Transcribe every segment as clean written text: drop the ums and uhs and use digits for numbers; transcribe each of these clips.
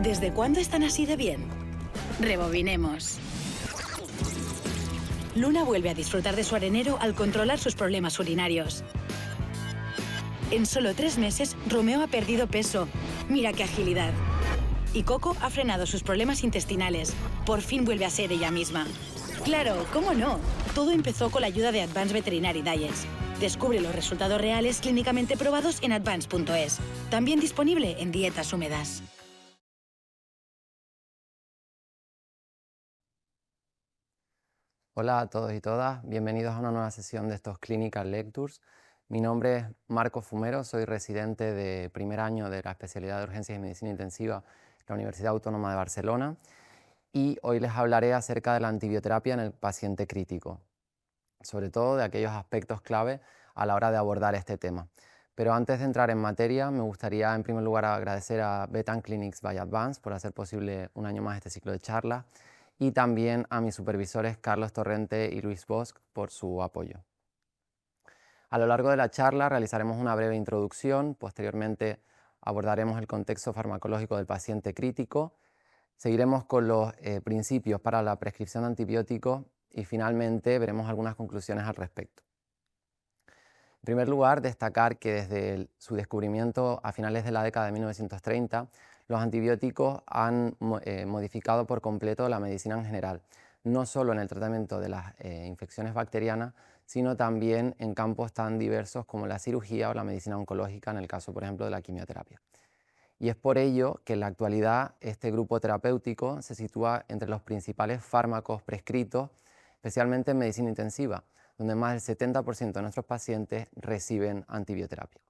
¿Desde cuándo están así de bien? Rebobinemos. Luna vuelve a disfrutar de su arenero al controlar sus problemas urinarios. En solo 3 meses, Romeo ha perdido peso. Mira qué agilidad. Y Coco ha frenado sus problemas intestinales. Por fin vuelve a ser ella misma. Claro, ¿cómo no? Todo empezó con la ayuda de Advanced Veterinary Diets. Descubre los resultados reales clínicamente probados en advance.es. También disponible en dietas húmedas. Hola a todos y todas, bienvenidos a una nueva sesión de estos Clinical Lectures. Mi nombre es Marco Fumero, soy residente de primer año de la especialidad de Urgencias y Medicina Intensiva de la Universidad Autónoma de Barcelona y hoy les hablaré acerca de la antibioterapia en el paciente crítico, sobre todo de aquellos aspectos clave a la hora de abordar este tema. Pero antes de entrar en materia, me gustaría en primer lugar agradecer a Betan Clinics by Advance por hacer posible un año más este ciclo de charlas y también a mis supervisores Carlos Torrente y Luis Bosch por su apoyo. A lo largo de la charla realizaremos una breve introducción, posteriormente abordaremos el contexto farmacológico del paciente crítico, seguiremos con los principios para la prescripción de antibióticos y finalmente veremos algunas conclusiones al respecto. En primer lugar, destacar que desde su descubrimiento a finales de la década de 1930, los antibióticos han modificado por completo la medicina en general, no solo en el tratamiento de las infecciones bacterianas, sino también en campos tan diversos como la cirugía o la medicina oncológica, en el caso, por ejemplo, de la quimioterapia. Y es por ello que en la actualidad este grupo terapéutico se sitúa entre los principales fármacos prescritos, especialmente en medicina intensiva, donde más del 70% de nuestros pacientes reciben antibioterapia.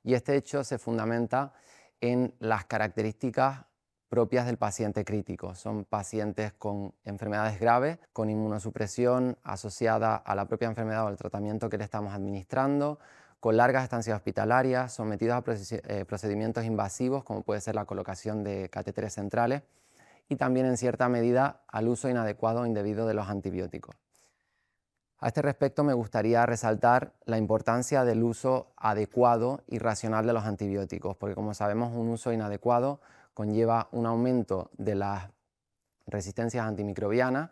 Y este hecho se fundamenta en las características propias del paciente crítico. Son pacientes con enfermedades graves, con inmunosupresión asociada a la propia enfermedad o al tratamiento que le estamos administrando, con largas estancias hospitalarias, sometidos a procedimientos invasivos, como puede ser la colocación de catéteres centrales, y también en cierta medida al uso inadecuado o indebido de los antibióticos. A este respecto me gustaría resaltar la importancia del uso adecuado y racional de los antibióticos, porque como sabemos un uso inadecuado conlleva un aumento de las resistencias antimicrobianas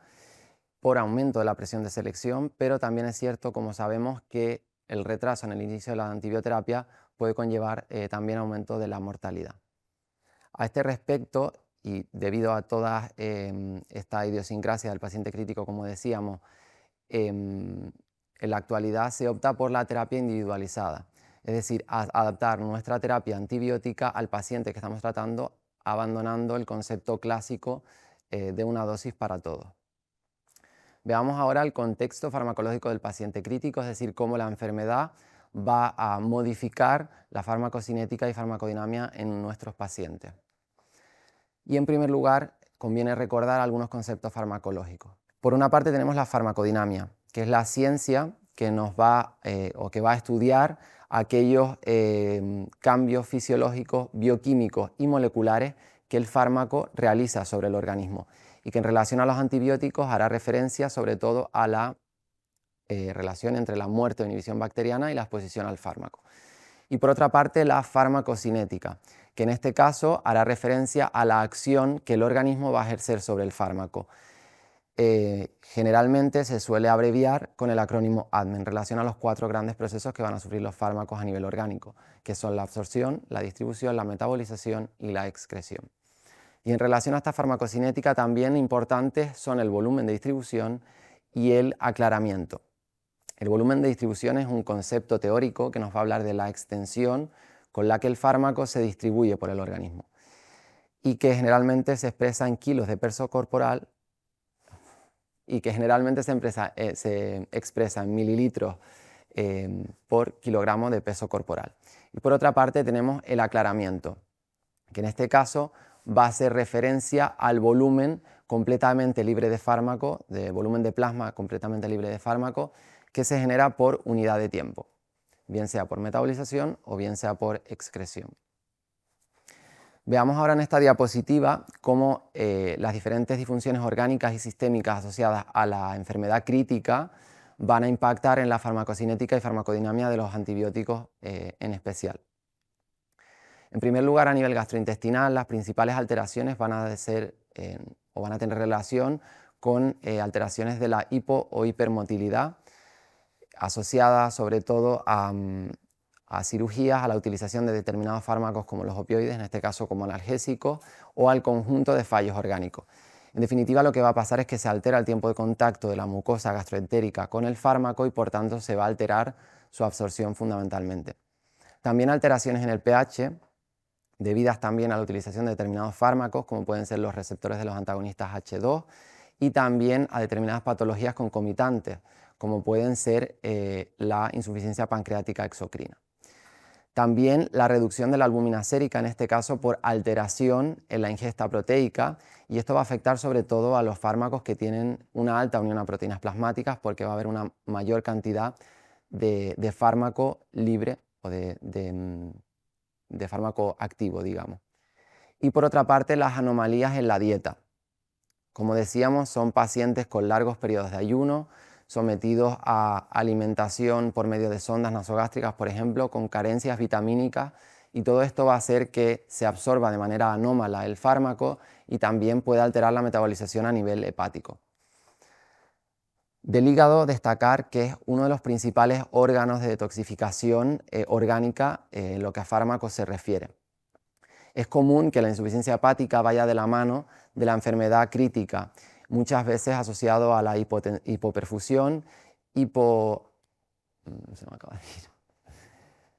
por aumento de la presión de selección, pero también es cierto, como sabemos, que el retraso en el inicio de la antibioterapia puede conllevar también aumento de la mortalidad. A este respecto, y debido a toda esta idiosincrasia del paciente crítico, como decíamos, en la actualidad se opta por la terapia individualizada, es decir, adaptar nuestra terapia antibiótica al paciente que estamos tratando, abandonando el concepto clásico de una dosis para todos. Veamos ahora el contexto farmacológico del paciente crítico, es decir, cómo la enfermedad va a modificar la farmacocinética y farmacodinámica en nuestros pacientes. Y en primer lugar, conviene recordar algunos conceptos farmacológicos. Por una parte tenemos la farmacodinamia, que es la ciencia que nos va o que va a estudiar aquellos cambios fisiológicos, bioquímicos y moleculares que el fármaco realiza sobre el organismo y que en relación a los antibióticos hará referencia sobre todo a la relación entre la muerte o inhibición bacteriana y la exposición al fármaco. Y por otra parte la farmacocinética, que en este caso hará referencia a la acción que el organismo va a ejercer sobre el fármaco. Generalmente se suele abreviar con el acrónimo ADME en relación a los 4 grandes procesos que van a sufrir los fármacos a nivel orgánico, que son la absorción, la distribución, la metabolización y la excreción. Y en relación a esta farmacocinética también importantes son el volumen de distribución y el aclaramiento. El volumen de distribución es un concepto teórico que nos va a hablar de la extensión con la que el fármaco se distribuye por el organismo y que generalmente se expresa en kilos de peso corporal y que generalmente se expresa en mililitros por kilogramo de peso corporal. Y por otra parte tenemos el aclaramiento, que en este caso va a hacer referencia al volumen completamente libre de fármaco, de volumen de plasma completamente libre de fármaco, que se genera por unidad de tiempo, bien sea por metabolización o bien sea por excreción. Veamos ahora en esta diapositiva cómo las diferentes disfunciones orgánicas y sistémicas asociadas a la enfermedad crítica van a impactar en la farmacocinética y farmacodinámica de los antibióticos en especial. En primer lugar, a nivel gastrointestinal, las principales alteraciones van a tener relación con alteraciones de la hipo o hipermotilidad, asociadas sobre todo a cirugías, a la utilización de determinados fármacos como los opioides, en este caso como analgésicos, o al conjunto de fallos orgánicos. En definitiva, lo que va a pasar es que se altera el tiempo de contacto de la mucosa gastroentérica con el fármaco y por tanto se va a alterar su absorción fundamentalmente. También alteraciones en el pH, debidas también a la utilización de determinados fármacos, como pueden ser los receptores de los antagonistas H2, y también a determinadas patologías concomitantes, como pueden ser la insuficiencia pancreática exocrina. También la reducción de la albúmina sérica, en este caso por alteración en la ingesta proteica, y esto va a afectar sobre todo a los fármacos que tienen una alta unión a proteínas plasmáticas, porque va a haber una mayor cantidad de fármaco libre o de fármaco activo, digamos. Y por otra parte, las anomalías en la dieta. Como decíamos, son pacientes con largos periodos de ayuno, sometidos a alimentación por medio de sondas nasogástricas, por ejemplo, con carencias vitamínicas, y todo esto va a hacer que se absorba de manera anómala el fármaco y también puede alterar la metabolización a nivel hepático. Del hígado, destacar que es uno de los principales órganos de detoxificación orgánica en lo que a fármacos se refiere. Es común que la insuficiencia hepática vaya de la mano de la enfermedad crítica, muchas veces asociado a la hipoperfusión,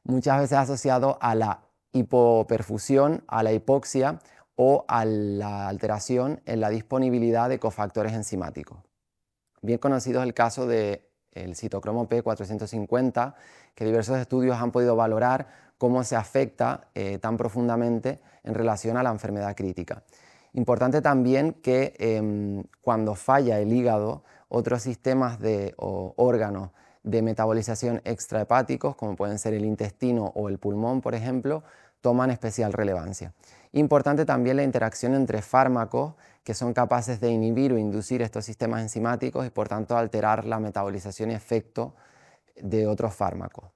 muchas veces asociado a la hipoperfusión, a la hipoxia o a la alteración en la disponibilidad de cofactores enzimáticos. Bien conocido es el caso del citocromo P450, que diversos estudios han podido valorar cómo se afecta tan profundamente en relación a la enfermedad crítica. Importante también que cuando falla el hígado, otros sistemas o órganos de metabolización extrahepáticos, como pueden ser el intestino o el pulmón, por ejemplo, toman especial relevancia. Importante también la interacción entre fármacos que son capaces de inhibir o inducir estos sistemas enzimáticos y por tanto alterar la metabolización y efecto de otros fármacos.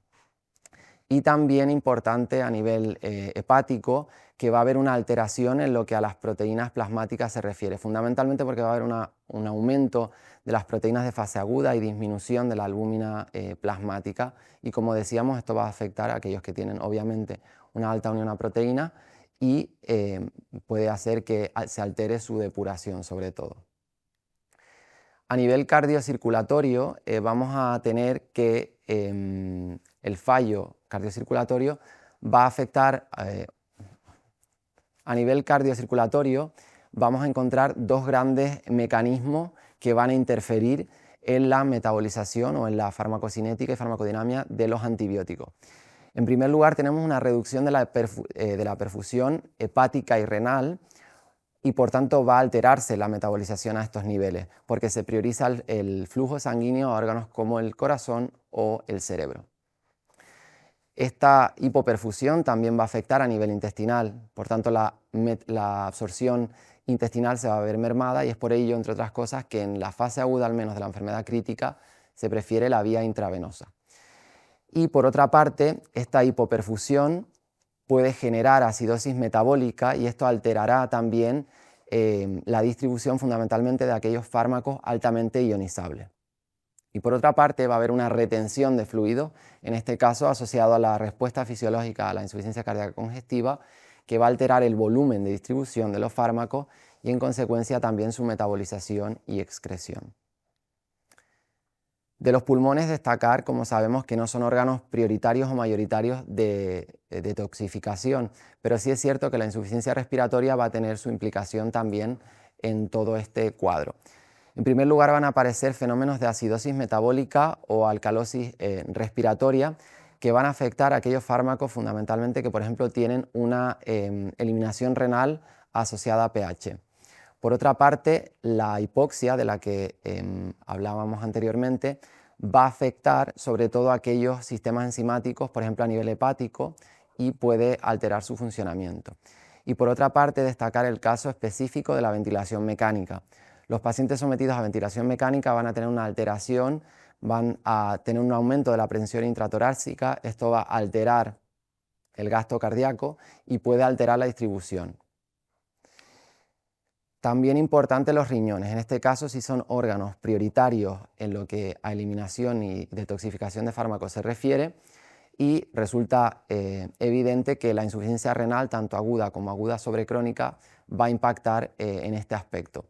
Y también importante a nivel hepático que va a haber una alteración en lo que a las proteínas plasmáticas se refiere, fundamentalmente porque va a haber un aumento de las proteínas de fase aguda y disminución de la albúmina plasmática, y como decíamos, esto va a afectar a aquellos que tienen obviamente una alta unión a proteína y puede hacer que se altere su depuración sobre todo. A nivel cardiocirculatorio vamos a tener que el fallo cardiocirculatorio va a afectar, a nivel cardiocirculatorio vamos a encontrar dos grandes mecanismos que van a interferir en la metabolización o en la farmacocinética y farmacodinámica de los antibióticos. En primer lugar, tenemos una reducción de la perfusión hepática y renal, y por tanto va a alterarse la metabolización a estos niveles, porque se prioriza el flujo sanguíneo a órganos como el corazón o el cerebro. Esta hipoperfusión también va a afectar a nivel intestinal, por tanto la absorción intestinal se va a ver mermada, y es por ello, entre otras cosas, que en la fase aguda al menos de la enfermedad crítica se prefiere la vía intravenosa. Y por otra parte, esta hipoperfusión puede generar acidosis metabólica, y esto alterará también la distribución fundamentalmente de aquellos fármacos altamente ionizables. Y por otra parte va a haber una retención de fluido, en este caso asociado a la respuesta fisiológica a la insuficiencia cardíaca congestiva, que va a alterar el volumen de distribución de los fármacos y en consecuencia también su metabolización y excreción. De los pulmones, destacar, como sabemos, que no son órganos prioritarios o mayoritarios de detoxificación, pero sí es cierto que la insuficiencia respiratoria va a tener su implicación también en todo este cuadro. En primer lugar, van a aparecer fenómenos de acidosis metabólica o alcalosis respiratoria, que van a afectar a aquellos fármacos fundamentalmente que, por ejemplo, tienen una eliminación renal asociada a pH. Por otra parte, la hipoxia, de la que hablábamos anteriormente, va a afectar sobre todo a aquellos sistemas enzimáticos, por ejemplo a nivel hepático, y puede alterar su funcionamiento. Y por otra parte, destacar el caso específico de la ventilación mecánica. Los pacientes sometidos a ventilación mecánica van a tener una alteración, van a tener un aumento de la presión intratorácica. Esto va a alterar el gasto cardíaco y puede alterar la distribución. También importante los riñones, en este caso si son órganos prioritarios en lo que a eliminación y detoxificación de fármacos se refiere, y resulta evidente que la insuficiencia renal, tanto aguda como aguda sobrecrónica, va a impactar en este aspecto.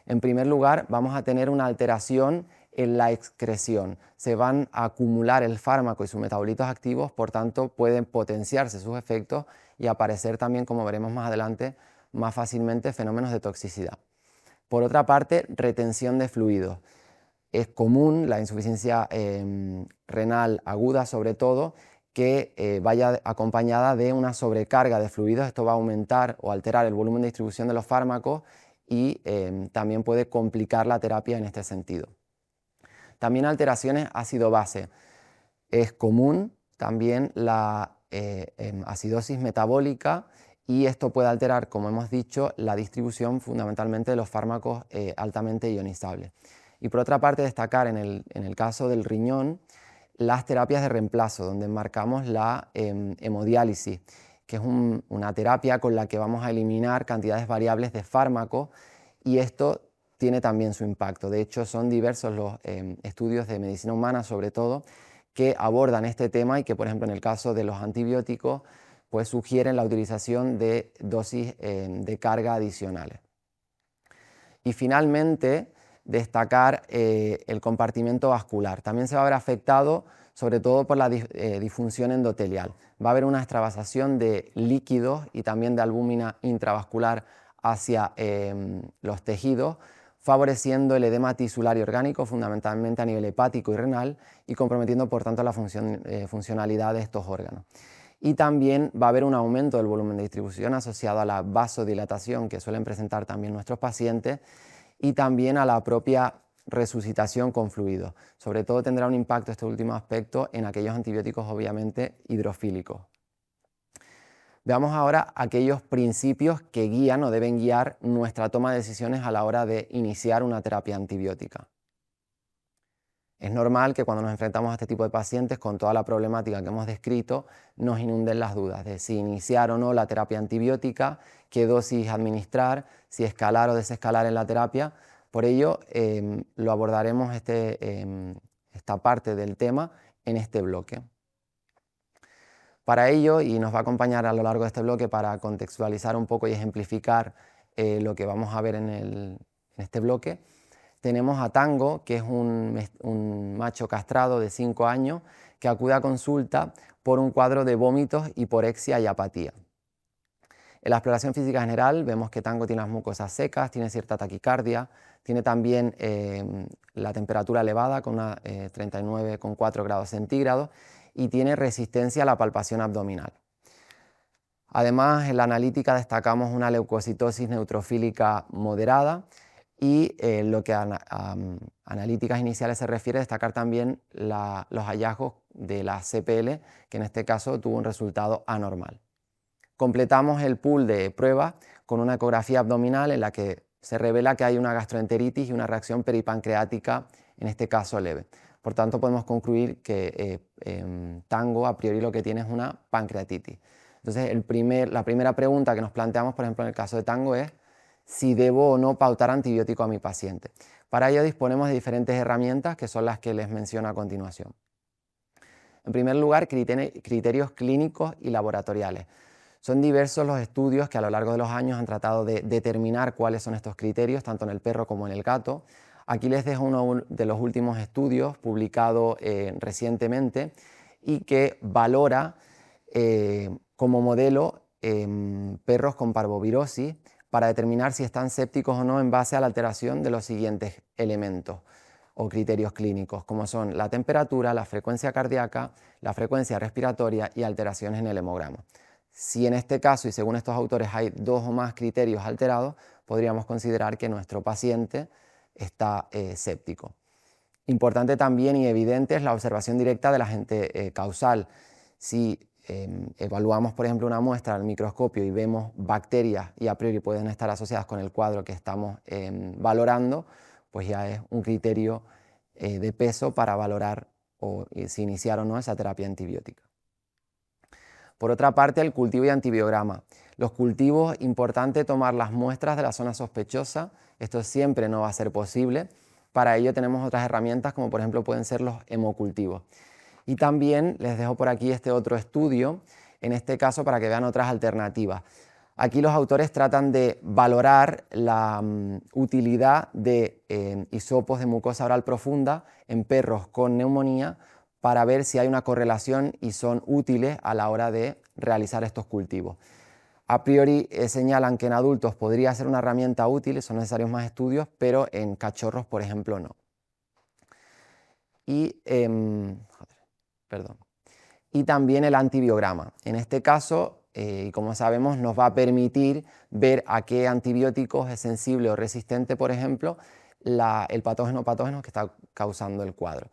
En primer lugar, vamos a tener una alteración en la excreción. Se van a acumular el fármaco y sus metabolitos activos, por tanto pueden potenciarse sus efectos y aparecer también, como veremos más adelante, más fácilmente fenómenos de toxicidad. Por otra parte, retención de fluidos. Es común la insuficiencia renal aguda, sobre todo, que vaya acompañada de una sobrecarga de fluidos. Esto va a aumentar o alterar el volumen de distribución de los fármacos y también puede complicar la terapia en este sentido. También alteraciones ácido-base. Es común también la acidosis metabólica, y esto puede alterar, como hemos dicho, la distribución fundamentalmente de los fármacos altamente ionizables. Y por otra parte, destacar en el caso del riñón las terapias de reemplazo, donde marcamos la hemodiálisis, que es una terapia con la que vamos a eliminar cantidades variables de fármacos, y esto tiene también su impacto. De hecho, son diversos los estudios de medicina humana, sobre todo, que abordan este tema y que, por ejemplo, en el caso de los antibióticos, pues sugieren la utilización de dosis de carga adicionales. Y finalmente, destacar el compartimento vascular. También se va a ver afectado sobre todo por la disfunción endotelial. Va a haber una extravasación de líquidos y también de albúmina intravascular hacia los tejidos, favoreciendo el edema tisular y orgánico, fundamentalmente a nivel hepático y renal, y comprometiendo por tanto la funcionalidad de estos órganos. Y también va a haber un aumento del volumen de distribución asociado a la vasodilatación que suelen presentar también nuestros pacientes, y también a la propia resucitación con fluidos. Sobre todo tendrá un impacto este último aspecto en aquellos antibióticos obviamente hidrofílicos. Veamos ahora aquellos principios que guían o deben guiar nuestra toma de decisiones a la hora de iniciar una terapia antibiótica. Es normal que cuando nos enfrentamos a este tipo de pacientes, con toda la problemática que hemos descrito, nos inunden las dudas de si iniciar o no la terapia antibiótica, qué dosis administrar, si escalar o desescalar en la terapia. Por ello, lo abordaremos esta parte del tema en este bloque. Para ello, y nos va a acompañar a lo largo de este bloque para contextualizar un poco y ejemplificar lo que vamos a ver en este bloque, tenemos a Tango, que es un macho castrado de 5 años que acude a consulta por un cuadro de vómitos, hiporexia y apatía. En la exploración física general vemos que Tango tiene las mucosas secas, tiene cierta taquicardia, tiene también la temperatura elevada con 39,4 grados centígrados y tiene resistencia a la palpación abdominal. Además, en la analítica destacamos una leucocitosis neutrofílica moderada, y lo que a analíticas iniciales se refiere, destacar también los hallazgos de la CPL, que en este caso tuvo un resultado anormal. Completamos el pool de pruebas con una ecografía abdominal en la que se revela que hay una gastroenteritis y una reacción peripancreática, en este caso leve. Por tanto, podemos concluir que Tango a priori lo que tiene es una pancreatitis. Entonces, la primera pregunta que nos planteamos, por ejemplo, en el caso de Tango es si debo o no pautar antibiótico a mi paciente. Para ello disponemos de diferentes herramientas que son las que les menciono a continuación. En primer lugar, criterios clínicos y laboratoriales. Son diversos los estudios que a lo largo de los años han tratado de determinar cuáles son estos criterios, tanto en el perro como en el gato. Aquí les dejo uno de los últimos estudios publicado recientemente y que valora como modelo perros con parvovirosis para determinar si están sépticos o no en base a la alteración de los siguientes elementos o criterios clínicos, como son la temperatura, la frecuencia cardíaca, la frecuencia respiratoria y alteraciones en el hemograma. Si en este caso, y según estos autores, hay 2 o más criterios alterados, podríamos considerar que nuestro paciente está séptico. Importante también y evidente es la observación directa del agente causal. Si evaluamos, por ejemplo, una muestra al microscopio y vemos bacterias y a priori pueden estar asociadas con el cuadro que estamos valorando, pues ya es un criterio de peso para valorar si iniciar o no esa terapia antibiótica. Por otra parte, el cultivo y antibiograma. Los cultivos, importante tomar las muestras de la zona sospechosa. Esto siempre no va a ser posible. Para ello tenemos otras herramientas como por ejemplo pueden ser los hemocultivos. Y también les dejo por aquí este otro estudio, en este caso para que vean otras alternativas. Aquí los autores tratan de valorar la utilidad de hisopos de mucosa oral profunda en perros con neumonía para ver si hay una correlación y son útiles a la hora de realizar estos cultivos. A priori señalan que en adultos podría ser una herramienta útil, son necesarios más estudios, pero en cachorros, por ejemplo, no. Y, y también el antibiograma. En este caso, como sabemos, nos va a permitir ver a qué antibióticos es sensible o resistente, por ejemplo, el patógeno que está causando el cuadro.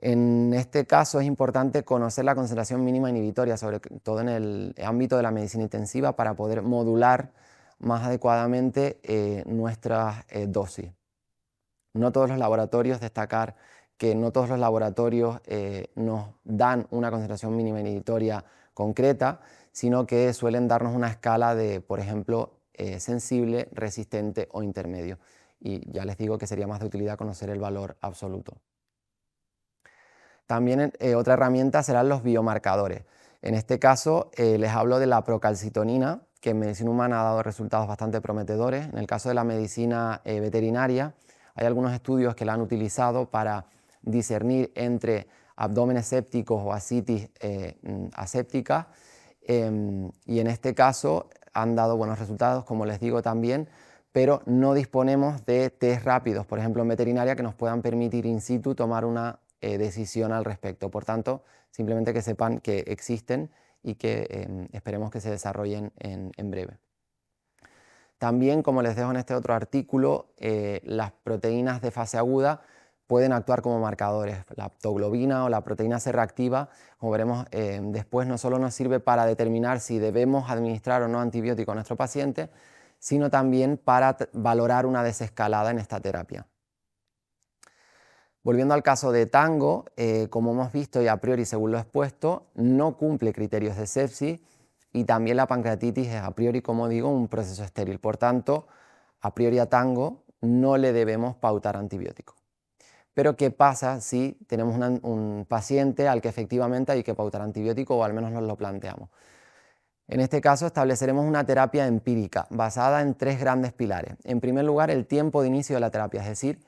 En este caso es importante conocer la concentración mínima inhibitoria, sobre todo en el ámbito de la medicina intensiva, para poder modular más adecuadamente nuestras dosis. No todos los laboratorios, destacar que no todos los laboratorios nos dan una concentración mínima inhibitoria concreta, sino que suelen darnos una escala de, por ejemplo, sensible, resistente o intermedio. Y ya les digo que sería más de utilidad conocer el valor absoluto. También otra herramienta serán los biomarcadores. En este caso les hablo de la procalcitonina, que en medicina humana ha dado resultados bastante prometedores. En el caso de la medicina veterinaria hay algunos estudios que la han utilizado para discernir entre abdómenes sépticos o ascitis asépticas y en este caso han dado buenos resultados, como les digo también, pero no disponemos de test rápidos, por ejemplo en veterinaria, que nos puedan permitir in situ tomar una decisión al respecto. Por tanto, simplemente que sepan que existen y que esperemos que se desarrollen en breve. También, como les dejo en este otro artículo, las proteínas de fase aguda pueden actuar como marcadores. La aptoglobina o la proteína C reactiva, como veremos después, no solo nos sirve para determinar si debemos administrar o no antibiótico a nuestro paciente, sino también para valorar una desescalada en esta terapia. Volviendo al caso de Tango, como hemos visto y a priori según lo expuesto, no cumple criterios de sepsis y también la pancreatitis es a priori, como digo, un proceso estéril. Por tanto, a priori a Tango no le debemos pautar antibiótico. Pero ¿qué pasa si tenemos un paciente al que efectivamente hay que pautar antibiótico o al menos nos lo planteamos? En este caso estableceremos una terapia empírica basada en tres grandes pilares. En primer lugar, el tiempo de inicio de la terapia, es decir,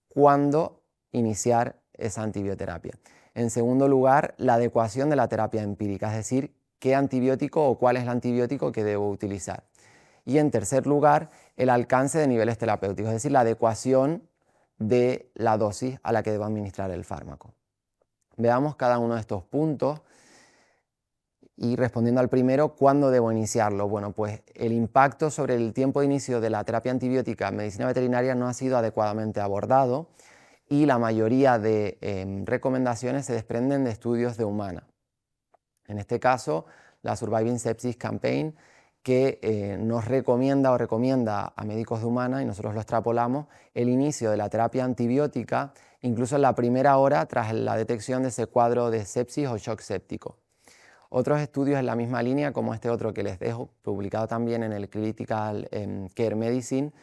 cuándo iniciar esa antibioterapia. En segundo lugar, la adecuación de la terapia empírica, es decir, qué antibiótico o cuál es el antibiótico que debo utilizar. Y en tercer lugar, el alcance de niveles terapéuticos, es decir, la adecuación de la dosis a la que debo administrar el fármaco. Veamos cada uno de estos puntos y respondiendo al primero, ¿cuándo debo iniciarlo? Bueno, pues el impacto sobre el tiempo de inicio de la terapia antibiótica en medicina veterinaria no ha sido adecuadamente abordado y la mayoría de recomendaciones se desprenden de estudios de humana. En este caso, la Surviving Sepsis Campaign, que nos recomienda a médicos de humana, y nosotros lo extrapolamos, el inicio de la terapia antibiótica, incluso en la primera hora tras la detección de ese cuadro de sepsis o shock séptico. Otros estudios en la misma línea, como este otro que les dejo, publicado también en el Critical Care Medicine,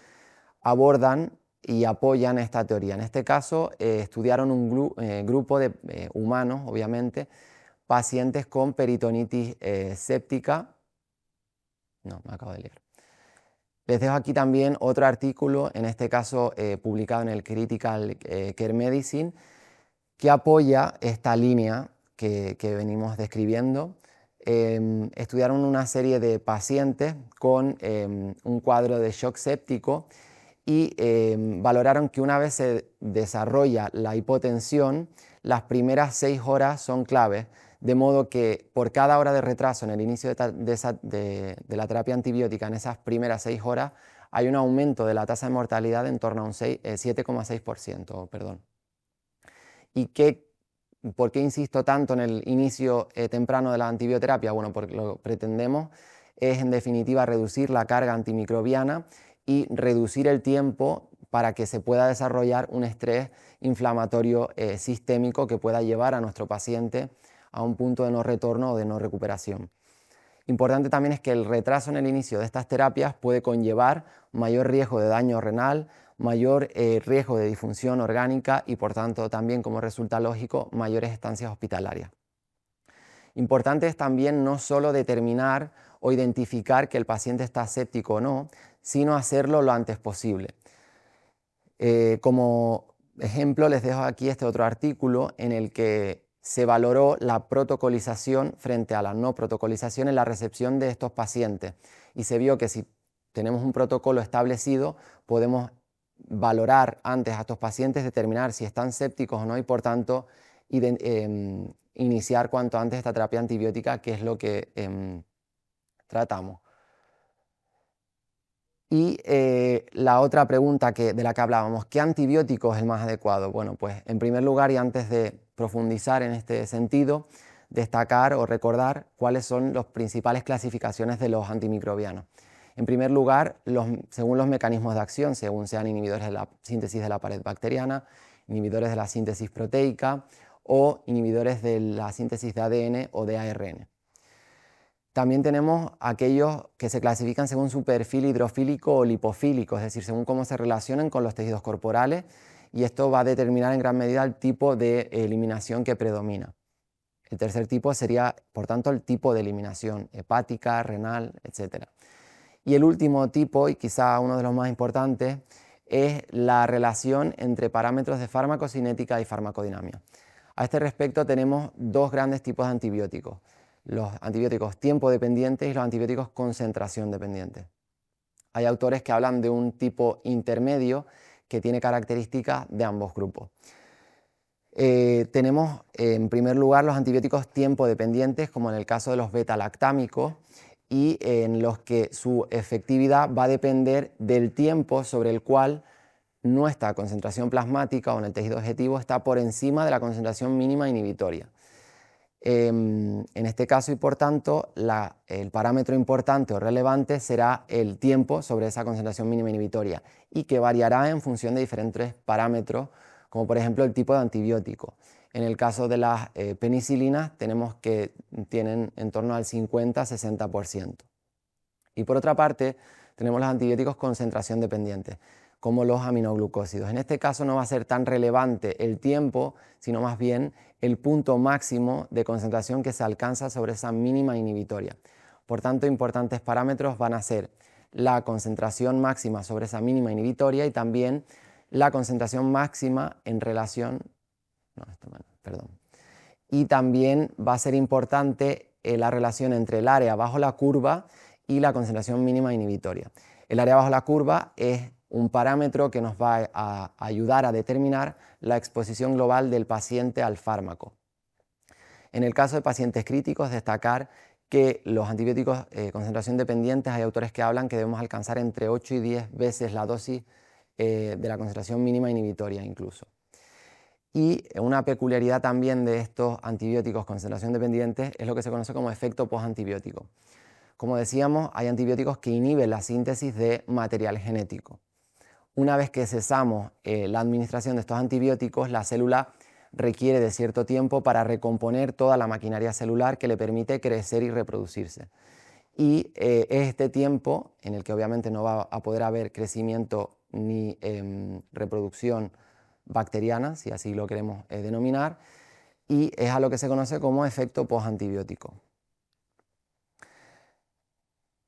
abordan y apoyan esta teoría. En este caso, estudiaron un grupo de humanos, obviamente, pacientes con peritonitis séptica. No, me acabo de leer. Les dejo aquí también otro artículo, en este caso publicado en el Critical Care Medicine, que apoya esta línea que venimos describiendo. Estudiaron una serie de pacientes con un cuadro de shock séptico y valoraron que una vez se desarrolla la hipotensión, las primeras 6 horas son claves, de modo que por cada hora de retraso en el inicio de la terapia antibiótica, en esas primeras 6 horas, hay un aumento de la tasa de mortalidad en torno a un 7,6%. ¿Y por qué insisto tanto en el inicio temprano de la antibioterapia? Bueno, porque lo que pretendemos es en definitiva reducir la carga antimicrobiana y reducir el tiempo para que se pueda desarrollar un estrés inflamatorio sistémico que pueda llevar a nuestro paciente a un punto de no retorno o de no recuperación. Importante también es que el retraso en el inicio de estas terapias puede conllevar mayor riesgo de daño renal, mayor riesgo de disfunción orgánica y por tanto también, como resulta lógico, mayores estancias hospitalarias. Importante es también no solo determinar o identificar que el paciente está séptico o no, sino hacerlo lo antes posible. Como ejemplo les dejo aquí este otro artículo en el que se valoró la protocolización frente a la no protocolización en la recepción de estos pacientes y se vio que si tenemos un protocolo establecido podemos valorar antes a estos pacientes, determinar si están sépticos o no y por tanto iniciar cuanto antes esta terapia antibiótica, que es lo que tratamos. Y la otra pregunta de la que hablábamos, ¿qué antibiótico es el más adecuado? Bueno, pues en primer lugar, y antes de profundizar en este sentido, destacar o recordar cuáles son las principales clasificaciones de los antimicrobianos. En primer lugar, según los mecanismos de acción, según sean inhibidores de la síntesis de la pared bacteriana, inhibidores de la síntesis proteica o inhibidores de la síntesis de ADN o de ARN. También tenemos aquellos que se clasifican según su perfil hidrofílico o lipofílico, es decir, según cómo se relacionan con los tejidos corporales, y esto va a determinar en gran medida el tipo de eliminación que predomina. El tercer tipo sería, por tanto, el tipo de eliminación hepática, renal, etc. Y el último tipo, y quizá uno de los más importantes, es la relación entre parámetros de farmacocinética y farmacodinámica. A este respecto tenemos dos grandes tipos de antibióticos: los antibióticos tiempo dependientes y los antibióticos concentración dependientes. Hay autores que hablan de un tipo intermedio que tiene características de ambos grupos. Tenemos en primer lugar los antibióticos tiempo dependientes, como en el caso de los beta-lactámicos, y en los que su efectividad va a depender del tiempo sobre el cual nuestra concentración plasmática o en el tejido objetivo está por encima de la concentración mínima inhibitoria. En este caso y por tanto el parámetro importante o relevante será el tiempo sobre esa concentración mínima inhibitoria y que variará en función de diferentes parámetros, como por ejemplo el tipo de antibiótico. En el caso de las penicilinas tenemos que tienen en torno al 50-60%. Y por otra parte tenemos los antibióticos concentración dependientes, como los aminoglucósidos. En este caso no va a ser tan relevante el tiempo, sino más bien el punto máximo de concentración que se alcanza sobre esa mínima inhibitoria. Por tanto, importantes parámetros van a ser la concentración máxima sobre esa mínima inhibitoria y también la concentración máxima en relación... Y también va a ser importante la relación entre el área bajo la curva y la concentración mínima inhibitoria. El área bajo la curva es un parámetro que nos va a ayudar a determinar la exposición global del paciente al fármaco. En el caso de pacientes críticos, destacar que los antibióticos concentración dependientes, hay autores que hablan que debemos alcanzar entre 8 y 10 veces la dosis de la concentración mínima inhibitoria incluso. Y una peculiaridad también de estos antibióticos concentración dependientes es lo que se conoce como efecto postantibiótico. Como decíamos, hay antibióticos que inhiben la síntesis de material genético. Una vez que cesamos la administración de estos antibióticos, la célula requiere de cierto tiempo para recomponer toda la maquinaria celular que le permite crecer y reproducirse. Y es este tiempo en el que obviamente no va a poder haber crecimiento ni reproducción bacteriana, si así lo queremos denominar, y es a lo que se conoce como efecto postantibiótico.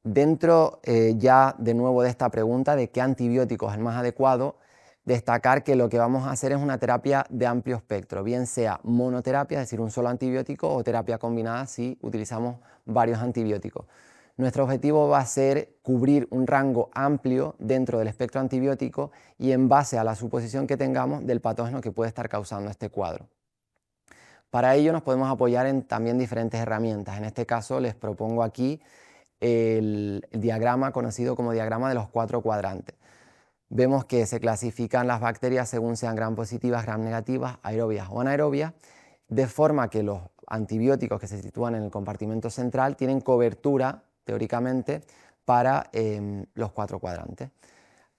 Dentro ya de nuevo de esta pregunta de qué antibiótico es el más adecuado, destacar que lo que vamos a hacer es una terapia de amplio espectro, bien sea monoterapia, es decir, un solo antibiótico, o terapia combinada si utilizamos varios antibióticos. Nuestro objetivo va a ser cubrir un rango amplio dentro del espectro antibiótico y en base a la suposición que tengamos del patógeno que puede estar causando este cuadro. Para ello nos podemos apoyar en también diferentes herramientas. En este caso les propongo aquí el diagrama conocido como diagrama de los 4 cuadrantes. Vemos que se clasifican las bacterias según sean gram positivas, gram negativas, aerobias o anaerobias, de forma que los antibióticos que se sitúan en el compartimento central tienen cobertura, teóricamente, para los 4 cuadrantes.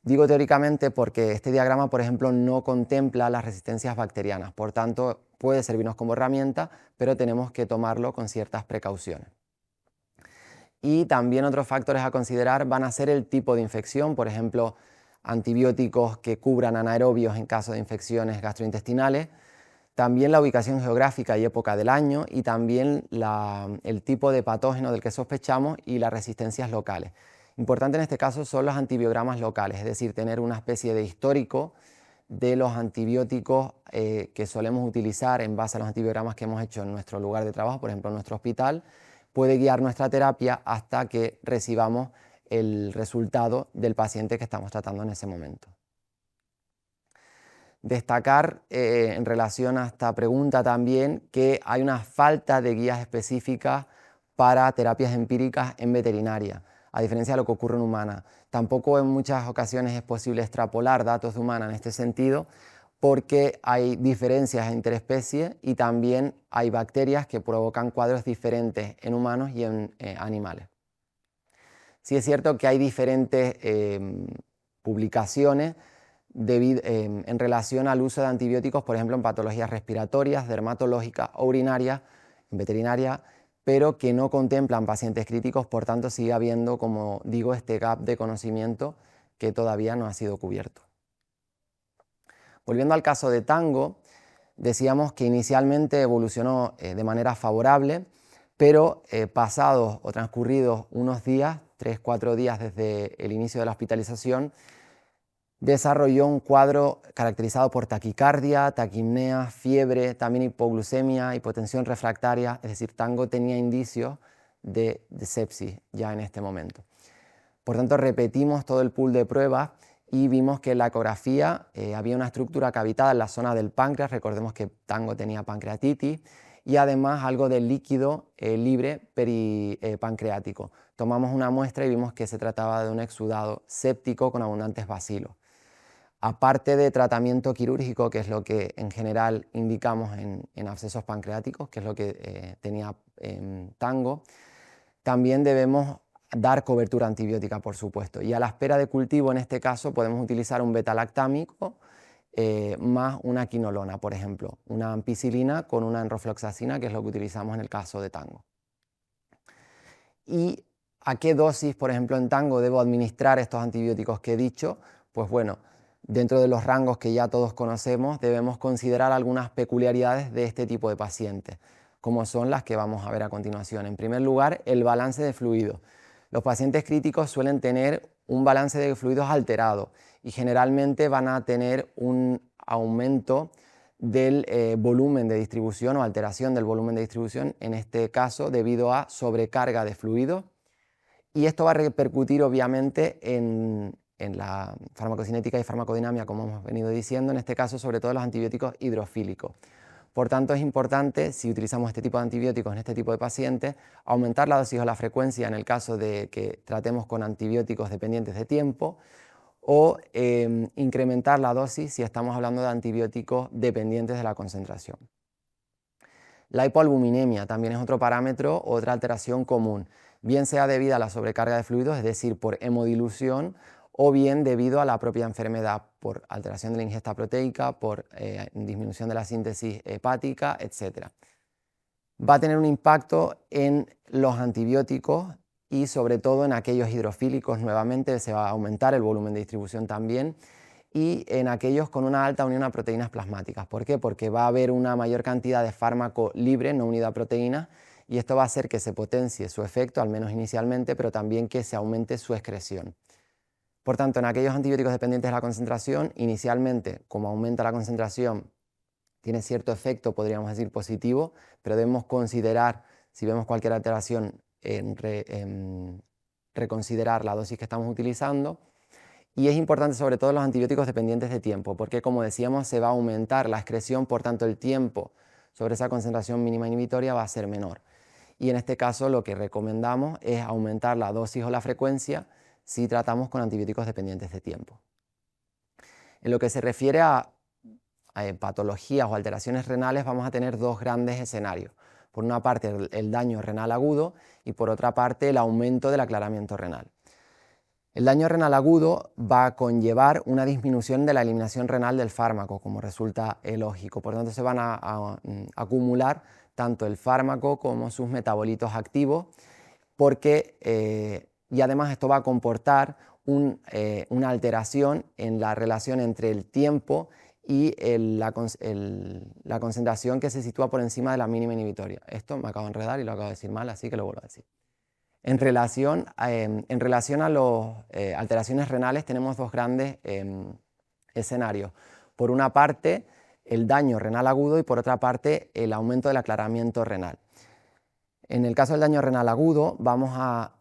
Digo teóricamente porque este diagrama, por ejemplo, no contempla las resistencias bacterianas, por tanto, puede servirnos como herramienta, pero tenemos que tomarlo con ciertas precauciones. Y también otros factores a considerar van a ser el tipo de infección, por ejemplo, antibióticos que cubran anaerobios en caso de infecciones gastrointestinales, también la ubicación geográfica y época del año y también el tipo de patógeno del que sospechamos y las resistencias locales. Importante en este caso son los antibiogramas locales, es decir, tener una especie de histórico de los antibióticos que solemos utilizar en base a los antibiogramas que hemos hecho en nuestro lugar de trabajo, por ejemplo en nuestro hospital, puede guiar nuestra terapia hasta que recibamos el resultado del paciente que estamos tratando en ese momento. Destacar en relación a esta pregunta también que hay una falta de guías específicas para terapias empíricas en veterinaria, a diferencia de lo que ocurre en humana. Tampoco en muchas ocasiones es posible extrapolar datos de humana en este sentido porque hay diferencias interespecies y también hay bacterias que provocan cuadros diferentes en humanos y en animales. Sí es cierto que hay diferentes publicaciones en relación al uso de antibióticos, por ejemplo, en patologías respiratorias, dermatológicas o urinarias, en veterinaria, pero que no contemplan pacientes críticos, por tanto sigue habiendo, como digo, este gap de conocimiento que todavía no ha sido cubierto. Volviendo al caso de Tango, decíamos que inicialmente evolucionó de manera favorable, pero pasados o transcurridos unos días, 3-4 días desde el inicio de la hospitalización, desarrolló un cuadro caracterizado por taquicardia, taquipnea, fiebre, también hipoglucemia, hipotensión refractaria, es decir, Tango tenía indicios de sepsis ya en este momento. Por tanto, repetimos todo el pool de pruebas y vimos que en la ecografía había una estructura cavitada en la zona del páncreas, recordemos que Tango tenía pancreatitis, y además algo de líquido libre peripancreático. Tomamos una muestra y vimos que se trataba de un exudado séptico con abundantes bacilos. Aparte de tratamiento quirúrgico, que es lo que en general indicamos en abscesos pancreáticos, que es lo que tenía Tango, también debemos dar cobertura antibiótica, por supuesto. Y a la espera de cultivo, en este caso, podemos utilizar un beta-lactámico más una quinolona, por ejemplo, una ampicilina con una enrofloxacina, que es lo que utilizamos en el caso de Tango. ¿Y a qué dosis, por ejemplo, en Tango debo administrar estos antibióticos que he dicho? Pues bueno, dentro de los rangos que ya todos conocemos, debemos considerar algunas peculiaridades de este tipo de pacientes, como son las que vamos a ver a continuación. En primer lugar, el balance de fluidos. Los pacientes críticos suelen tener un balance de fluidos alterado y generalmente van a tener un aumento del volumen de distribución o alteración del volumen de distribución, en este caso debido a sobrecarga de fluidos, y esto va a repercutir obviamente en la farmacocinética y farmacodinámica, como hemos venido diciendo, en este caso sobre todo los antibióticos hidrofílicos. Por tanto, es importante, si utilizamos este tipo de antibióticos en este tipo de pacientes, aumentar la dosis o la frecuencia en el caso de que tratemos con antibióticos dependientes de tiempo, o incrementar la dosis si estamos hablando de antibióticos dependientes de la concentración. La hipoalbuminemia también es otro parámetro, otra alteración común, bien sea debida a la sobrecarga de fluidos, es decir, por hemodilución, o bien debido a la propia enfermedad, por alteración de la ingesta proteica, por disminución de la síntesis hepática, etc. Va a tener un impacto en los antibióticos y sobre todo en aquellos hidrofílicos, nuevamente se va a aumentar el volumen de distribución también, y en aquellos con una alta unión a proteínas plasmáticas. ¿Por qué? Porque va a haber una mayor cantidad de fármaco libre, no unido a proteínas, y esto va a hacer que se potencie su efecto, al menos inicialmente, pero también que se aumente su excreción. Por tanto, en aquellos antibióticos dependientes de la concentración, inicialmente, como aumenta la concentración, tiene cierto efecto, podríamos decir, positivo, pero debemos considerar, si vemos cualquier alteración, reconsiderar la dosis que estamos utilizando. Y es importante sobre todo los antibióticos dependientes de tiempo, porque como decíamos, se va a aumentar la excreción, por tanto el tiempo sobre esa concentración mínima inhibitoria va a ser menor. Y en este caso lo que recomendamos es aumentar la dosis o la frecuencia si tratamos con antibióticos dependientes de tiempo. En lo que se refiere a patologías o alteraciones renales, vamos a tener dos grandes escenarios. Por una parte el daño renal agudo y por otra parte el aumento del aclaramiento renal. El daño renal agudo va a conllevar una disminución de la eliminación renal del fármaco, como resulta lógico. Por tanto, se van a acumular tanto el fármaco como sus metabolitos activos, porque, y además esto va a comportar una alteración en la relación entre el tiempo y la concentración que se sitúa por encima de la mínima inhibitoria. Esto me acabo de enredar y lo acabo de decir mal, así que lo vuelvo a decir. En relación a las alteraciones renales tenemos dos grandes escenarios. Por una parte, el daño renal agudo y por otra parte, el aumento del aclaramiento renal. En el caso del daño renal agudo, vamos a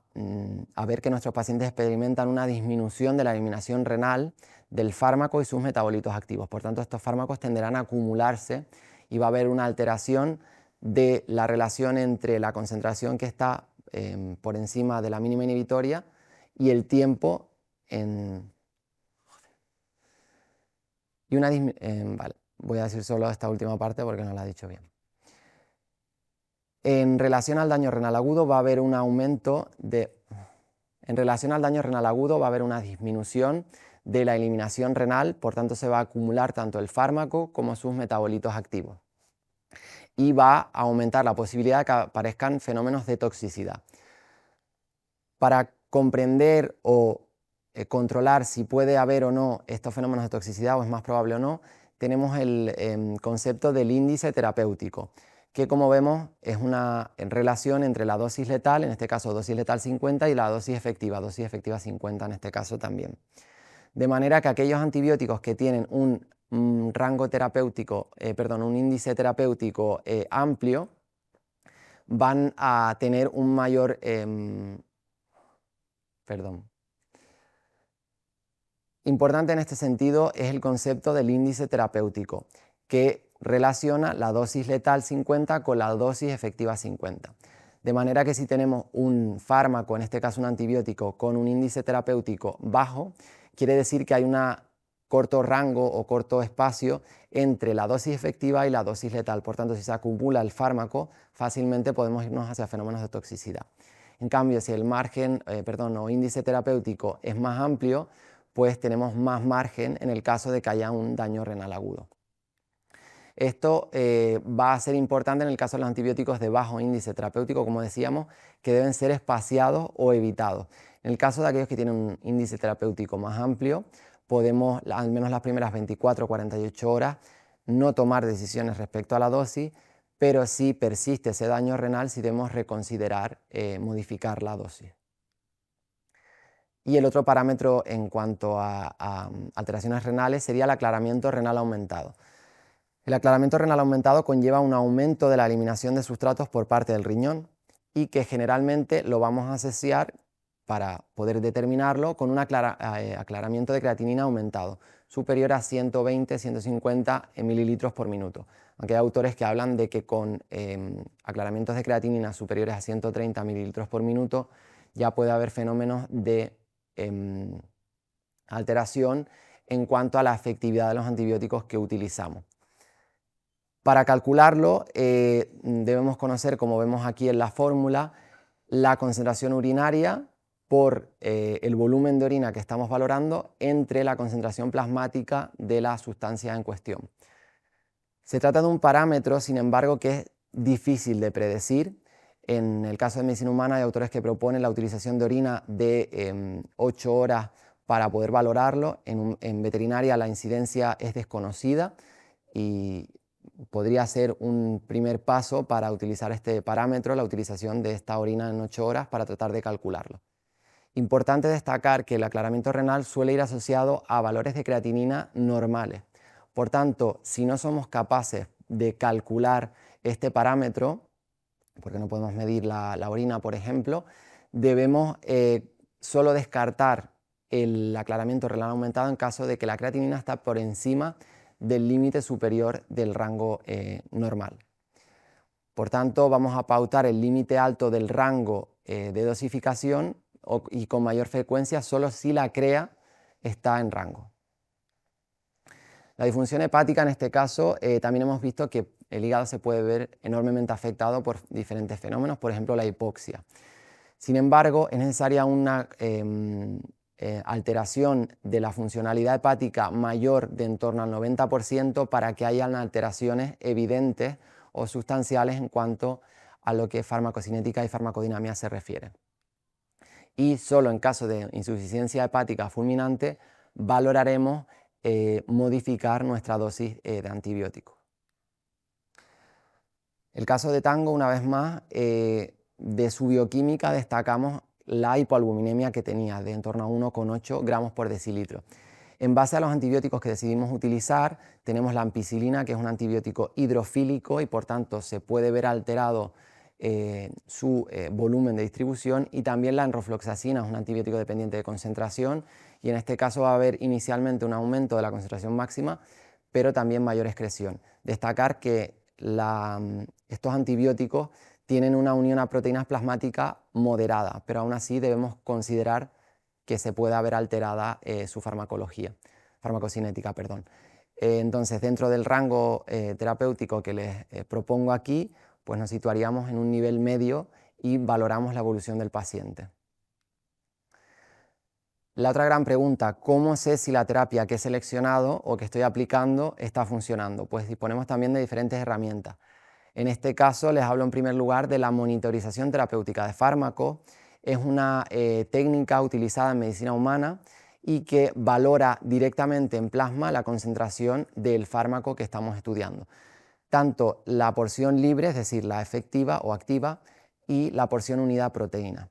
ver que nuestros pacientes experimentan una disminución de la eliminación renal del fármaco y sus metabolitos activos. Por tanto, estos fármacos tenderán a acumularse y va a haber una alteración de la relación entre la concentración que está por encima de la mínima inhibitoria y el tiempo vale, voy a decir solo esta última parte porque no la he dicho bien. En relación al daño renal agudo va a haber un aumento en relación al daño renal agudo va a haber una disminución de la eliminación renal, por tanto se va a acumular tanto el fármaco como sus metabolitos activos. Y va a aumentar la posibilidad de que aparezcan fenómenos de toxicidad. Para comprender o controlar si puede haber o no estos fenómenos de toxicidad o es más probable o no, tenemos el concepto del índice terapéutico, que como vemos es una relación entre la dosis letal, en este caso dosis letal 50, y la dosis efectiva 50 en este caso también. De manera que aquellos antibióticos que tienen un rango terapéutico, un índice terapéutico amplio, van a tener un mayor... Importante en este sentido es el concepto del índice terapéutico, que relaciona la dosis letal 50 con la dosis efectiva 50. De manera que si tenemos un fármaco, en este caso un antibiótico, con un índice terapéutico bajo, quiere decir que hay un corto rango o corto espacio entre la dosis efectiva y la dosis letal. Por tanto, si se acumula el fármaco, fácilmente podemos irnos hacia fenómenos de toxicidad. En cambio, si el margen, o índice terapéutico es más amplio, pues tenemos más margen en el caso de que haya un daño renal agudo. Esto va a ser importante en el caso de los antibióticos de bajo índice terapéutico, como decíamos, que deben ser espaciados o evitados. En el caso de aquellos que tienen un índice terapéutico más amplio, podemos, al menos las primeras 24 o 48 horas, no tomar decisiones respecto a la dosis, pero si persiste ese daño renal, sí debemos reconsiderar modificar la dosis. Y el otro parámetro en cuanto a alteraciones renales sería el aclaramiento renal aumentado. El aclaramiento renal aumentado conlleva un aumento de la eliminación de sustratos por parte del riñón y que generalmente lo vamos a asociar, para poder determinarlo, con un aclaramiento de creatinina aumentado, superior a 120-150 mililitros por minuto. Aunque hay autores que hablan de que con aclaramientos de creatinina superiores a 130 mililitros por minuto ya puede haber fenómenos de alteración en cuanto a la efectividad de los antibióticos que utilizamos. Para calcularlo debemos conocer, como vemos aquí en la fórmula, la concentración urinaria por el volumen de orina que estamos valorando entre la concentración plasmática de la sustancia en cuestión. Se trata de un parámetro, sin embargo, que es difícil de predecir. En el caso de medicina humana hay autores que proponen la utilización de orina de 8 horas para poder valorarlo. En veterinaria la incidencia es desconocida y podría ser un primer paso para utilizar este parámetro, la utilización de esta orina en 8 horas para tratar de calcularlo. Importante destacar que el aclaramiento renal suele ir asociado a valores de creatinina normales. Por tanto, si no somos capaces de calcular este parámetro, porque no podemos medir la orina, por ejemplo, debemos solo descartar el aclaramiento renal aumentado en caso de que la creatinina está por encima del límite superior del rango normal. Por tanto, vamos a pautar el límite alto del rango de dosificación y con mayor frecuencia solo si la CREA está en rango. La disfunción hepática, en este caso, también hemos visto que el hígado se puede ver enormemente afectado por diferentes fenómenos, por ejemplo la hipoxia. Sin embargo, es necesaria una alteración de la funcionalidad hepática mayor de en torno al 90% para que hayan alteraciones evidentes o sustanciales en cuanto a lo que farmacocinética y farmacodinamia se refiere. Y solo en caso de insuficiencia hepática fulminante valoraremos modificar nuestra dosis de antibiótico. El caso de Tango, una vez más, de su bioquímica destacamos la hipoalbuminemia que tenía, de en torno a 1,8 gramos por decilitro. En base a los antibióticos que decidimos utilizar, tenemos la ampicilina, que es un antibiótico hidrofílico y por tanto se puede ver alterado su volumen de distribución, y también la enrofloxacina, es un antibiótico dependiente de concentración, y en este caso va a haber inicialmente un aumento de la concentración máxima, pero también mayor excreción. Destacar que estos antibióticos tienen una unión a proteínas plasmáticas moderada, pero aún así debemos considerar que se puede haber alterada su farmacocinética. Entonces, dentro del rango terapéutico que les propongo aquí, pues nos situaríamos en un nivel medio y valoramos la evolución del paciente. La otra gran pregunta: ¿cómo sé si la terapia que he seleccionado o que estoy aplicando está funcionando? Pues disponemos también de diferentes herramientas. En este caso les hablo en primer lugar de la monitorización terapéutica de fármacos. Es una técnica utilizada en medicina humana y que valora directamente en plasma la concentración del fármaco que estamos estudiando. Tanto la porción libre, es decir, la efectiva o activa, y la porción unidad proteína.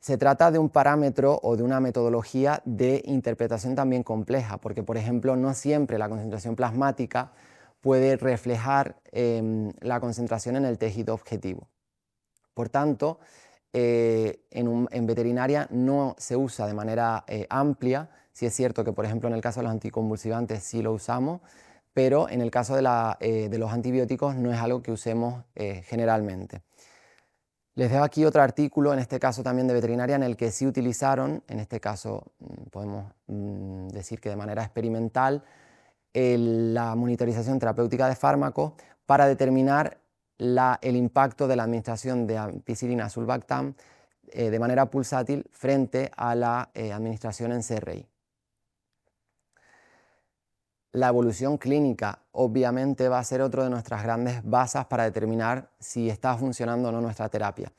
Se trata de un parámetro o de una metodología de interpretación también compleja, porque, por ejemplo, no siempre la concentración plasmática puede reflejar la concentración en el tejido objetivo. Por tanto, en veterinaria no se usa de manera amplia. Sí es cierto que, por ejemplo, en el caso de los anticonvulsivantes sí lo usamos, pero en el caso de los antibióticos no es algo que usemos generalmente. Les dejo aquí otro artículo, en este caso también de veterinaria, en el que sí utilizaron, en este caso podemos decir que de manera experimental, la monitorización terapéutica de fármacos para determinar el impacto de la administración de ampicilina sulbactam de manera pulsátil frente a la administración en CRI. La evolución clínica obviamente va a ser otro de nuestras grandes bases para determinar si está funcionando o no nuestra terapia.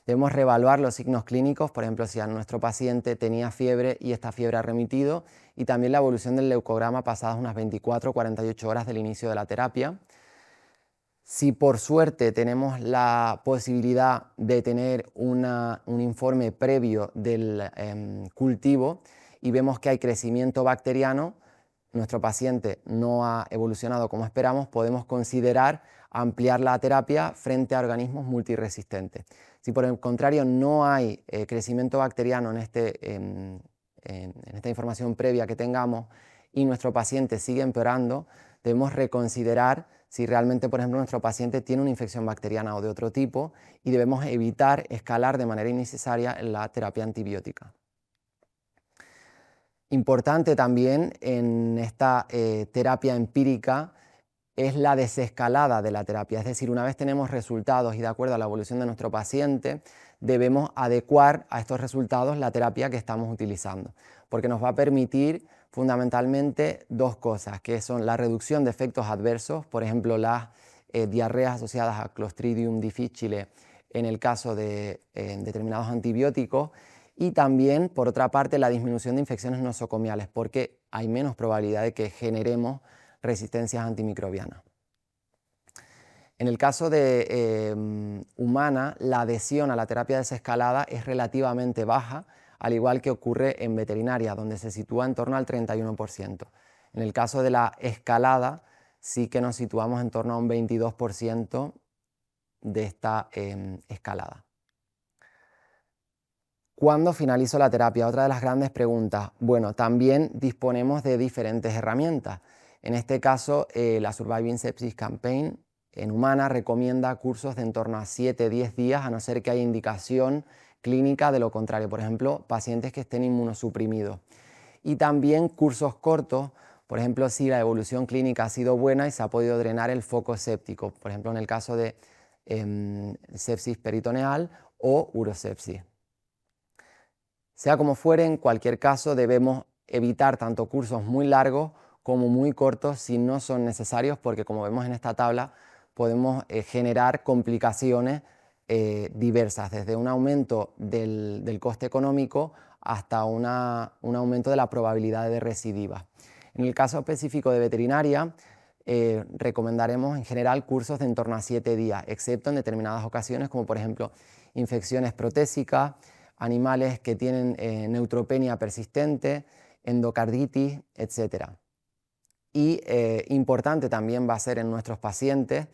Debemos reevaluar los signos clínicos, por ejemplo, si a nuestro paciente tenía fiebre y esta fiebre ha remitido, y también la evolución del leucograma pasadas unas 24 o 48 horas del inicio de la terapia. Si por suerte tenemos la posibilidad de tener un informe previo del cultivo y vemos que hay crecimiento bacteriano, nuestro paciente no ha evolucionado como esperamos, podemos considerar ampliar la terapia frente a organismos multiresistentes. Si por el contrario no hay crecimiento bacteriano en esta información previa que tengamos y nuestro paciente sigue empeorando, debemos reconsiderar si realmente, por ejemplo, nuestro paciente tiene una infección bacteriana o de otro tipo, y debemos evitar escalar de manera innecesaria en la terapia antibiótica. Importante también en esta terapia empírica es la desescalada de la terapia, es decir, una vez tenemos resultados y de acuerdo a la evolución de nuestro paciente, debemos adecuar a estos resultados la terapia que estamos utilizando, porque nos va a permitir fundamentalmente dos cosas, que son la reducción de efectos adversos, por ejemplo, las diarreas asociadas a Clostridium difficile en el caso de determinados antibióticos, y también, por otra parte, la disminución de infecciones nosocomiales, porque hay menos probabilidad de que generemos resistencias antimicrobianas. En el caso de humana, la adhesión a la terapia desescalada es relativamente baja, al igual que ocurre en veterinaria, donde se sitúa en torno al 31%. En el caso de la escalada, sí que nos situamos en torno a un 22% de esta escalada. ¿Cuándo finalizo la terapia? Otra de las grandes preguntas. Bueno, también disponemos de diferentes herramientas. En este caso, la Surviving Sepsis Campaign en humana recomienda cursos de en torno a 7-10 días, a no ser que haya indicación clínica de lo contrario. Por ejemplo, pacientes que estén inmunosuprimidos. Y también cursos cortos, por ejemplo, si la evolución clínica ha sido buena y se ha podido drenar el foco séptico, por ejemplo, en el caso de sepsis peritoneal o urosepsis. Sea como fuere, en cualquier caso debemos evitar tanto cursos muy largos como muy cortos si no son necesarios, porque como vemos en esta tabla podemos generar complicaciones diversas, desde un aumento del coste económico hasta un aumento de la probabilidad de recidiva. En el caso específico de veterinaria, recomendaremos en general cursos de en torno a 7 días, excepto en determinadas ocasiones, como por ejemplo infecciones protésicas, animales que tienen neutropenia persistente, endocarditis, etc. Y importante también va a ser en nuestros pacientes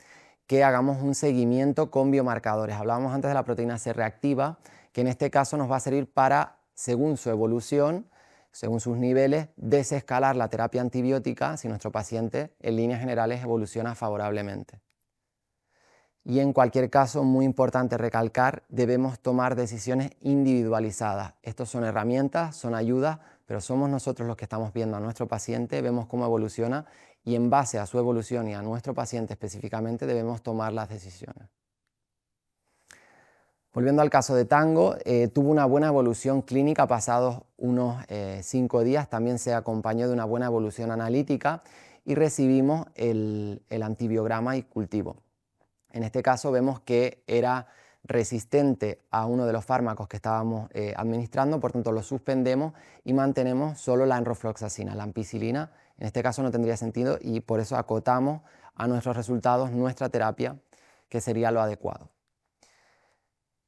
que hagamos un seguimiento con biomarcadores. Hablábamos antes de la proteína C reactiva, que en este caso nos va a servir para, según su evolución, según sus niveles, desescalar la terapia antibiótica si nuestro paciente en líneas generales evoluciona favorablemente. Y en cualquier caso, muy importante recalcar, debemos tomar decisiones individualizadas. Estos son herramientas, son ayudas, pero somos nosotros los que estamos viendo a nuestro paciente, vemos cómo evoluciona y en base a su evolución y a nuestro paciente específicamente debemos tomar las decisiones. Volviendo al caso de Tango, tuvo una buena evolución clínica pasados unos 5 días, también se acompañó de una buena evolución analítica y recibimos el antibiograma y cultivo. En este caso vemos que era resistente a uno de los fármacos que estábamos administrando, por tanto lo suspendemos y mantenemos solo la enrofloxacina. La ampicilina en este caso no tendría sentido y por eso acotamos a nuestros resultados nuestra terapia, que sería lo adecuado.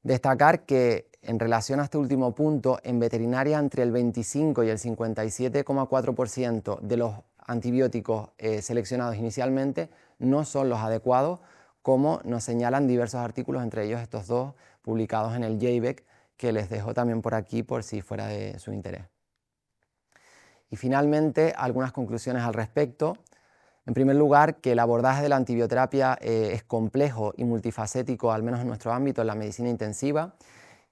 Destacar que en relación a este último punto, en veterinaria entre el 25 y el 57,4% de los antibióticos seleccionados inicialmente no son los adecuados, como nos señalan diversos artículos, entre ellos estos dos publicados en el JBEC, que les dejo también por aquí por si fuera de su interés. Y finalmente, algunas conclusiones al respecto. En primer lugar, que el abordaje de la antibioterapia es complejo y multifacético, al menos en nuestro ámbito, en la medicina intensiva,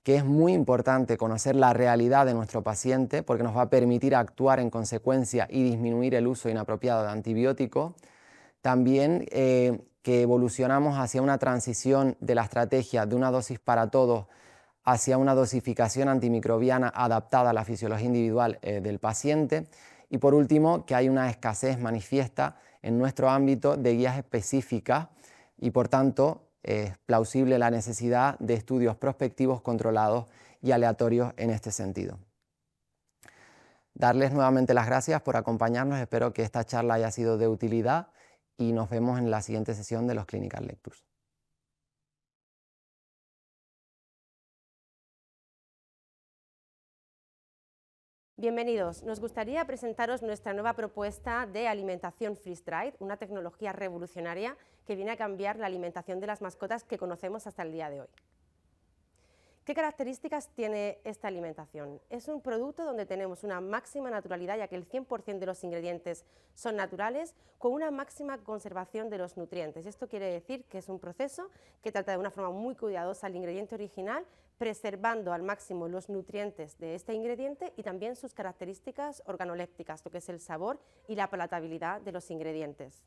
que es muy importante conocer la realidad de nuestro paciente porque nos va a permitir actuar en consecuencia y disminuir el uso inapropiado de antibióticos. También que evolucionamos hacia una transición de la estrategia de una dosis para todos hacia una dosificación antimicrobiana adaptada a la fisiología individual del paciente. Y por último, que hay una escasez manifiesta en nuestro ámbito de guías específicas y por tanto es plausible la necesidad de estudios prospectivos controlados y aleatorios en este sentido. Darles nuevamente las gracias por acompañarnos, espero que esta charla haya sido de utilidad y nos vemos en la siguiente sesión de los Clinical Lectures. Bienvenidos. Nos gustaría presentaros nuestra nueva propuesta de alimentación freeze-dried, una tecnología revolucionaria que viene a cambiar la alimentación de las mascotas que conocemos hasta el día de hoy. ¿Qué características tiene esta alimentación? Es un producto donde tenemos una máxima naturalidad, ya que el 100% de los ingredientes son naturales, con una máxima conservación de los nutrientes. Esto quiere decir que es un proceso que trata de una forma muy cuidadosa el ingrediente original, preservando al máximo los nutrientes de este ingrediente y también sus características organolépticas, lo que es el sabor y la palatabilidad de los ingredientes.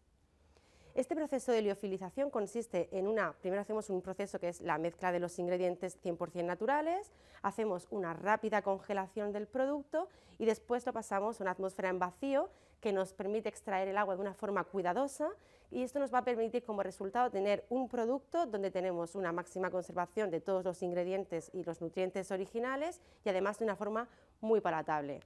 Este proceso de liofilización consiste en primero hacemos un proceso que es la mezcla de los ingredientes 100% naturales, hacemos una rápida congelación del producto y después lo pasamos a una atmósfera en vacío que nos permite extraer el agua de una forma cuidadosa y esto nos va a permitir como resultado tener un producto donde tenemos una máxima conservación de todos los ingredientes y los nutrientes originales y además de una forma muy palatable.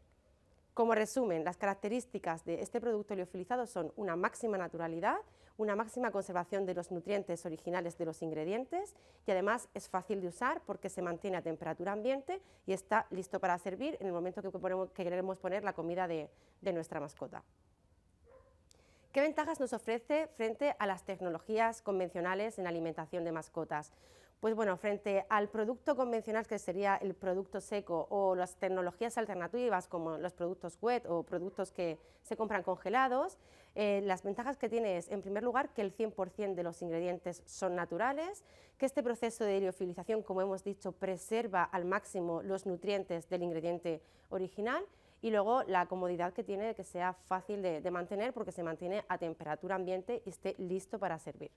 Como resumen, las características de este producto liofilizado son una máxima naturalidad, una máxima conservación de los nutrientes originales de los ingredientes y además es fácil de usar porque se mantiene a temperatura ambiente y está listo para servir en el momento que queremos poner la comida de nuestra mascota. ¿Qué ventajas nos ofrece frente a las tecnologías convencionales en alimentación de mascotas? Pues bueno, frente al producto convencional que sería el producto seco o las tecnologías alternativas como los productos wet o productos que se compran congelados, las ventajas que tiene es, en primer lugar, que el 100% de los ingredientes son naturales, que este proceso de liofilización, como hemos dicho, preserva al máximo los nutrientes del ingrediente original y luego la comodidad que tiene de que sea fácil de mantener porque se mantiene a temperatura ambiente y esté listo para servir.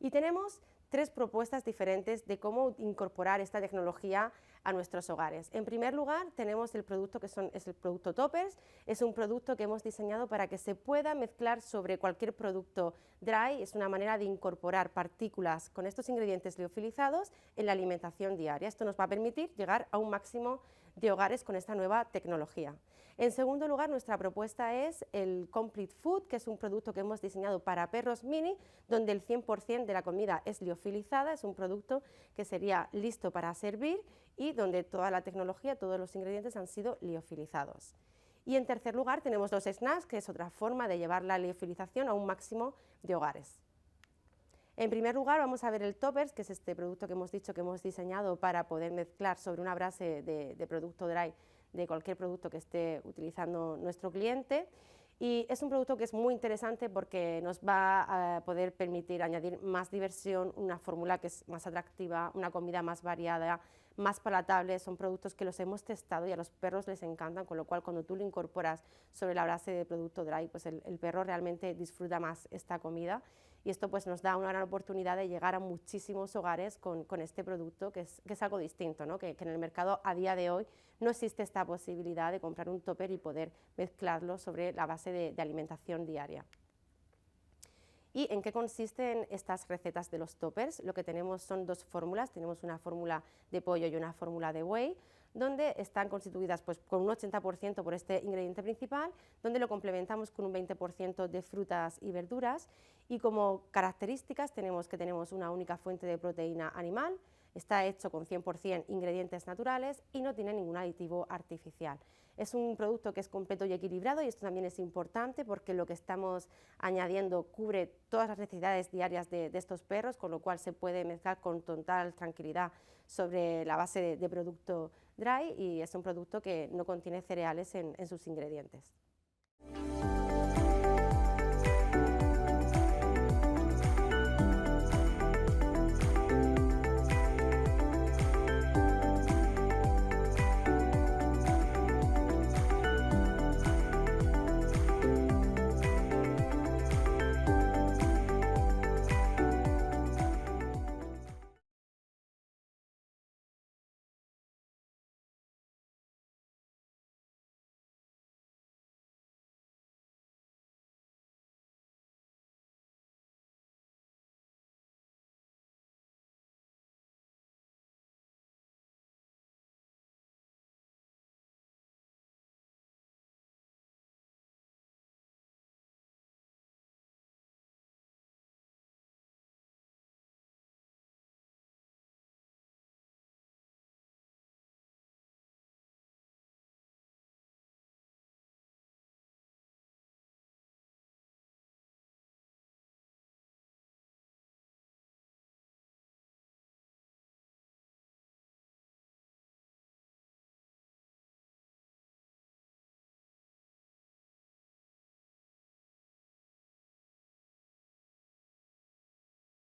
Y tenemos tres propuestas diferentes de cómo incorporar esta tecnología a nuestros hogares. En primer lugar, tenemos el producto es el producto Toppers. Es un producto que hemos diseñado para que se pueda mezclar sobre cualquier producto dry. Es una manera de incorporar partículas con estos ingredientes liofilizados en la alimentación diaria. Esto nos va a permitir llegar a un máximo de hogares con esta nueva tecnología. En segundo lugar, nuestra propuesta es el Complete Food, que es un producto que hemos diseñado para perros mini, donde el 100% de la comida es liofilizada. Es un producto que sería listo para servir y donde toda la tecnología, todos los ingredientes han sido liofilizados. Y en tercer lugar tenemos los snacks, que es otra forma de llevar la liofilización a un máximo de hogares. En primer lugar vamos a ver el Toppers, que es este producto que hemos dicho que hemos diseñado para poder mezclar sobre una base de producto dry de cualquier producto que esté utilizando nuestro cliente. Y es un producto que es muy interesante porque nos va a poder permitir añadir más diversión, una fórmula que es más atractiva, una comida más variada, más palatable. Son productos que los hemos testado y a los perros les encantan, con lo cual cuando tú lo incorporas sobre la base de producto dry, pues el perro realmente disfruta más esta comida. Y esto pues nos da una gran oportunidad de llegar a muchísimos hogares con este producto, que es algo distinto, ¿no? que en el mercado a día de hoy no existe esta posibilidad de comprar un topper y poder mezclarlo sobre la base de alimentación diaria. ¿Y en qué consisten estas recetas de los toppers? Lo que tenemos son dos fórmulas. Tenemos una fórmula de pollo y una fórmula de whey, donde están constituidas pues, con un 80% por este ingrediente principal, donde lo complementamos con un 20% de frutas y verduras, y como características tenemos que tenemos una única fuente de proteína animal, está hecho con 100% ingredientes naturales y no tiene ningún aditivo artificial. Es un producto que es completo y equilibrado, y esto también es importante porque lo que estamos añadiendo cubre todas las necesidades diarias de estos perros, con lo cual se puede mezclar con total tranquilidad sobre la base de producto dry, y es un producto que no contiene cereales en sus ingredientes.